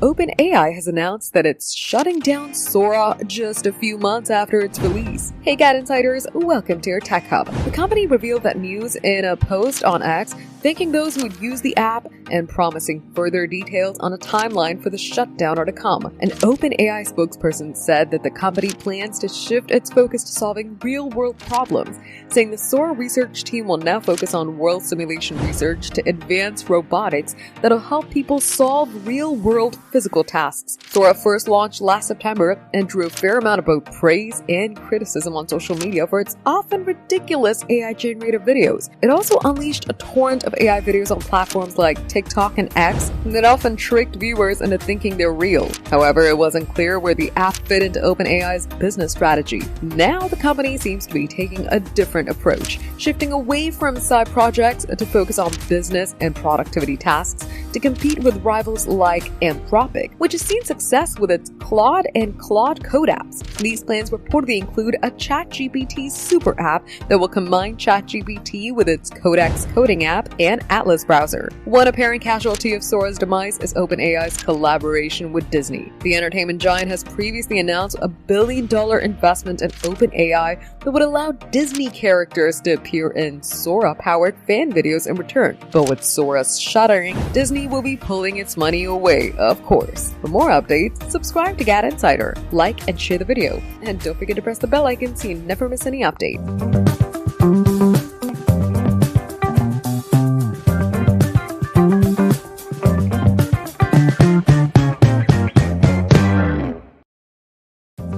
OpenAI has announced that it's shutting down Sora just a few months after its release. Hey GadInsiders, welcome to your Tech Hub. The company revealed that news in a post on X, thanking those who would use the app and promising further details on a timeline for the shutdown are to come. An OpenAI spokesperson said that the company plans to shift its focus to solving real-world problems, saying the Sora research team will now focus on world simulation research to advance robotics that'll help people solve real-world physical tasks. Sora first launched last September and drew a fair amount of both praise and criticism on social media for its often ridiculous AI-generated videos. It also unleashed a torrent of AI videos on platforms like TikTok and X that often tricked viewers into thinking they're real. However, it wasn't clear where the app fit into OpenAI's business strategy. Now the company seems to be taking a different approach, shifting away from side projects to focus on business and productivity tasks to compete with rivals like Anthropic, which has seen success with its Claude and Claude Code apps. These plans reportedly include a ChatGPT super app that will combine ChatGPT with its Codex coding app and Atlas browser. One apparent casualty of Sora's demise is OpenAI's collaboration with Disney. The entertainment giant has previously announced a $1 billion investment in OpenAI that would allow Disney characters to appear in Sora-powered fan videos in return. But with Sora's shuttering, Disney will be pulling its money away, of course. For more updates, subscribe to GadInsider, like and share the video, and don't forget to press the bell icon so you never miss any update.